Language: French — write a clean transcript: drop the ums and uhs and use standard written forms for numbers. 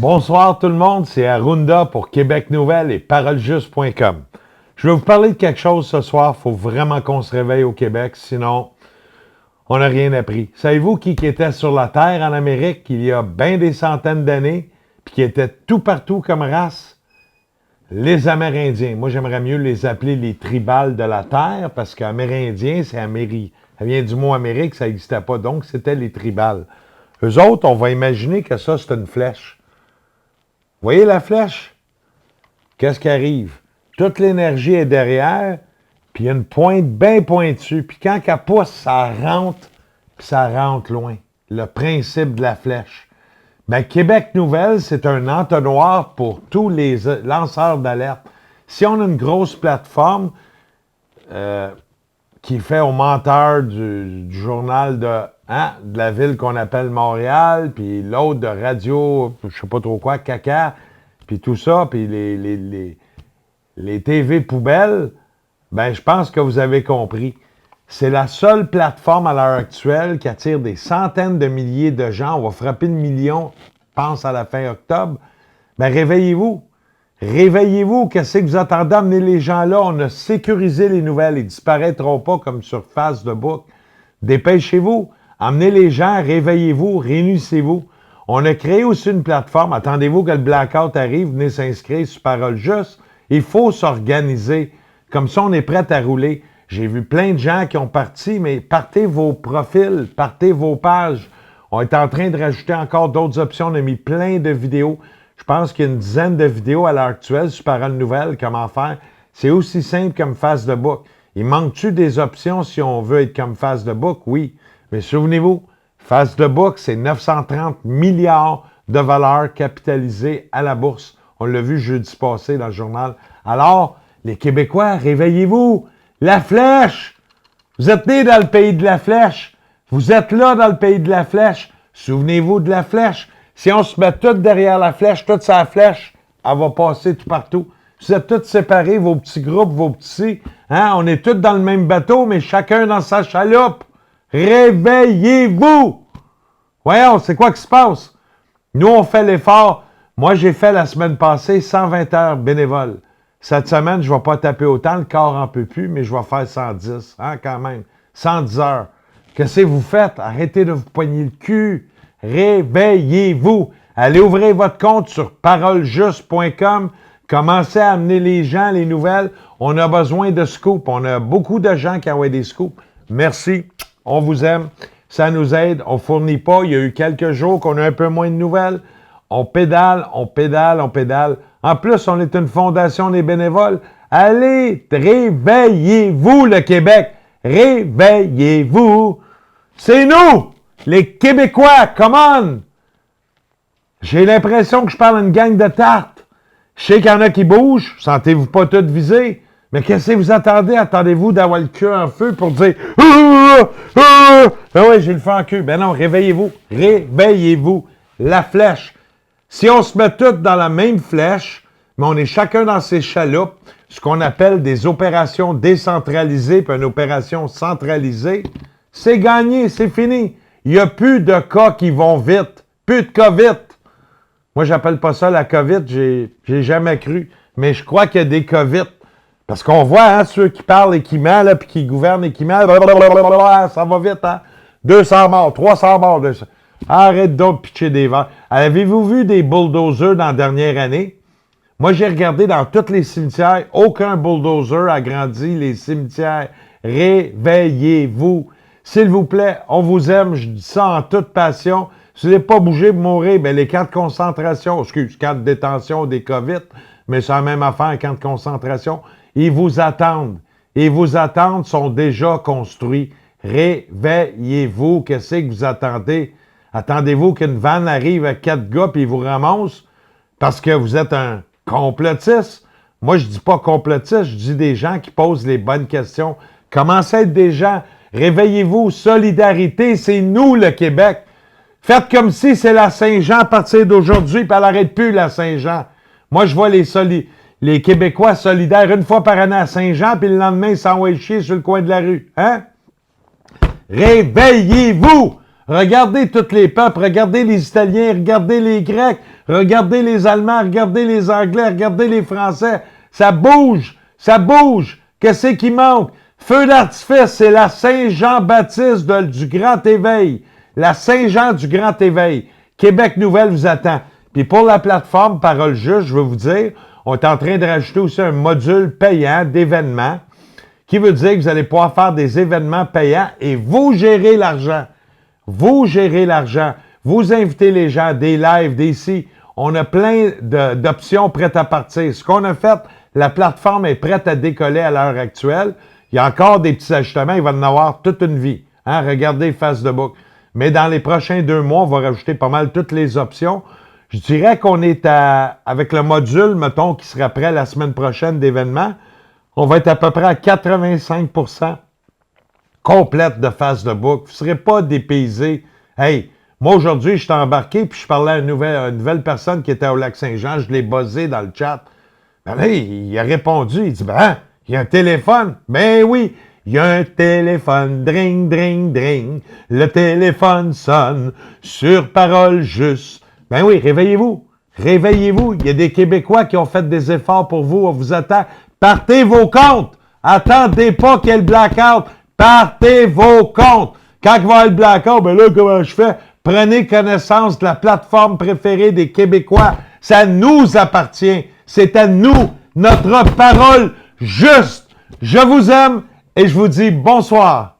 Bonsoir tout le monde, c'est Arunda pour Québec Nouvelle et ParoleJuste.com. Je vais vous parler de quelque chose ce soir, il faut vraiment qu'on se réveille au Québec, sinon on n'a rien appris. Savez-vous qui était sur la Terre en Amérique il y a bien des centaines d'années, puis qui était tout partout comme race? Les Amérindiens. Moi, j'aimerais mieux les appeler les tribales de la Terre, parce qu'Amérindien, c'est Amérique. Ça vient du mot Amérique, ça n'existait pas, donc c'était les tribales. Eux autres, on va imaginer que ça, c'est une flèche. Voyez la flèche? Qu'est-ce qui arrive? Toute l'énergie est derrière, puis il y a une pointe bien pointue. Puis quand elle pousse, ça rentre, puis ça rentre loin. Le principe de la flèche. Bien, Québec Nouvelle, c'est un entonnoir pour tous les lanceurs d'alerte. Si on a une grosse plateforme qui fait au menteur du journal de la ville qu'on appelle Montréal, puis l'autre de radio, je sais pas trop quoi, caca, puis tout ça, puis les TV poubelles, ben je pense que vous avez compris. C'est la seule plateforme à l'heure actuelle qui attire des centaines de milliers de gens. On va frapper le million, je pense, à la fin octobre. Ben réveillez-vous. Réveillez-vous. Qu'est-ce que vous attendez? Amenez les gens là. On a sécurisé les nouvelles. Ils ne disparaîtront pas comme sur Facebook. Dépêchez-vous. Amenez les gens. Réveillez-vous. Réunissez-vous. On a créé aussi une plateforme. Attendez-vous que le blackout arrive. Venez s'inscrire sur Parole Juste. Il faut s'organiser. Comme ça, on est prêt à rouler. J'ai vu plein de gens qui ont parti, mais partez vos profils, partez vos pages. On est en train de rajouter encore d'autres options. On a mis plein de vidéos. Je pense qu'il y a une dizaine de vidéos à l'heure actuelle sur Parole Nouvelle, comment faire. C'est aussi simple comme Facebook. Il manque-tu des options si on veut être comme Facebook? Oui. Mais souvenez-vous, Facebook, c'est 930 milliards de valeurs capitalisées à la bourse. On l'a vu jeudi passé dans le journal. Alors, les Québécois, réveillez-vous! La flèche! Vous êtes nés dans le pays de la flèche. Vous êtes là dans le pays de la flèche. Souvenez-vous de la flèche. Si on se met tous derrière la flèche, toute sa flèche, elle va passer tout partout. Vous êtes tous séparés, vos petits groupes, vos petits. On est tous dans le même bateau, mais chacun dans sa chaloupe. Réveillez-vous! Voyons, c'est quoi qui se passe? Nous, on fait l'effort. Moi, j'ai fait la semaine passée 120 heures bénévoles. Cette semaine, je ne vais pas taper autant, le corps n'en peut plus, mais je vais faire 110, quand même. 110 heures. Qu'est-ce que vous faites? Arrêtez de vous poigner le cul. Réveillez-vous. Allez ouvrir votre compte sur ParoleJuste.com. Commencez à amener les gens, les nouvelles. On a besoin de scoops. On a beaucoup de gens qui envoient des scoops. Merci. On vous aime. Ça nous aide. On ne fournit pas. Il y a eu quelques jours qu'on a un peu moins de nouvelles. On pédale, on pédale, on pédale. En plus, on est une fondation des bénévoles. Allez, réveillez-vous, le Québec. Réveillez-vous. C'est nous, les Québécois. Come on. J'ai l'impression que je parle à une gang de tartes. Je sais qu'il y en a qui bougent. Sentez-vous pas toutes visées. Mais qu'est-ce que vous attendez? Attendez-vous d'avoir le cul en feu pour dire « Ah oui, j'ai le feu en cul. » Ben non, réveillez-vous. Réveillez-vous. La flèche. Si on se met tous dans la même flèche, mais on est chacun dans ses chaloupes, ce qu'on appelle des opérations décentralisées puis une opération centralisée, c'est gagné, c'est fini. Il n'y a plus de cas qui vont vite. Plus de COVID. Moi, j'appelle pas ça la COVID, j'ai jamais cru. Mais je crois qu'il y a des COVID. Parce qu'on voit, ceux qui parlent et qui mentent, puis qui gouvernent et qui mentent, ça va vite, 200 morts, 300 morts, 200. Arrête donc de pitcher des verres. Avez-vous vu des bulldozers dans la dernière année? Moi, j'ai regardé dans tous les cimetières. Aucun bulldozer a grandi les cimetières. Réveillez-vous. S'il vous plaît, on vous aime. Je dis ça en toute passion. Si vous n'avez pas bougé pour mourir, bien, les camps de concentration, camps de détention des COVID, mais c'est la même affaire, camps de concentration, ils vous attendent. Et vos attentes sont déjà construits. Réveillez-vous. Qu'est-ce que vous attendez? Attendez-vous qu'une vanne arrive à 4 gars et vous ramasse parce que vous êtes un complotiste? Moi, je dis pas complotiste, je dis des gens qui posent les bonnes questions. Commencez à être des gens. Réveillez-vous. Solidarité, c'est nous, le Québec. Faites comme si c'est la Saint-Jean à partir d'aujourd'hui, puis elle n'arrête plus, la Saint-Jean. Moi, je vois les Québécois solidaires une fois par année à Saint-Jean, puis le lendemain, ils s'envoient chier sur le coin de la rue. Réveillez-vous! Regardez tous les peuples, regardez les Italiens, regardez les Grecs, Regardez les Allemands, regardez les Anglais, regardez les Français. Ça bouge, ça bouge. Qu'est-ce qui manque? Feu d'artifice, c'est la Saint-Jean-Baptiste du Grand Éveil. La Saint-Jean du Grand Éveil. Québec Nouvelle vous attend. Puis pour la plateforme Parole Juste, je veux vous dire, on est en train de rajouter aussi un module payant d'événements qui veut dire que vous allez pouvoir faire des événements payants et vous gérez l'argent. Vous gérez l'argent. Vous invitez les gens, des lives, des si. On a plein d'options prêtes à partir. Ce qu'on a fait, la plateforme est prête à décoller à l'heure actuelle. Il y a encore des petits ajustements. Il va en avoir toute une vie. Hein? Regardez Facebook. Mais dans les prochains 2 mois, on va rajouter pas mal toutes les options. Je dirais qu'on est avec le module, mettons, qui sera prêt la semaine prochaine d'événements, on va être à peu près à 85% complète de Facebook. Vous ne serez pas dépaysé. Hey, moi aujourd'hui, je suis embarqué puis je parlais à une nouvelle personne qui était au Lac-Saint-Jean. Je l'ai buzzé dans le chat. Ben là, il a répondu. Il dit, ben, il y a un téléphone. Ben oui, il y a un téléphone. Dring, dring, dring. Le téléphone sonne sur Parole Juste. Ben oui, réveillez-vous. Réveillez-vous. Il y a des Québécois qui ont fait des efforts pour vous. On vous attend. Partez vos comptes. Attendez pas qu'il y ait le blackout. Partez vos comptes. Quand il va y avoir le blackout, ben là, comment je fais? Prenez connaissance de la plateforme préférée des Québécois. Ça nous appartient. C'est à nous, notre parole juste. Je vous aime et je vous dis bonsoir.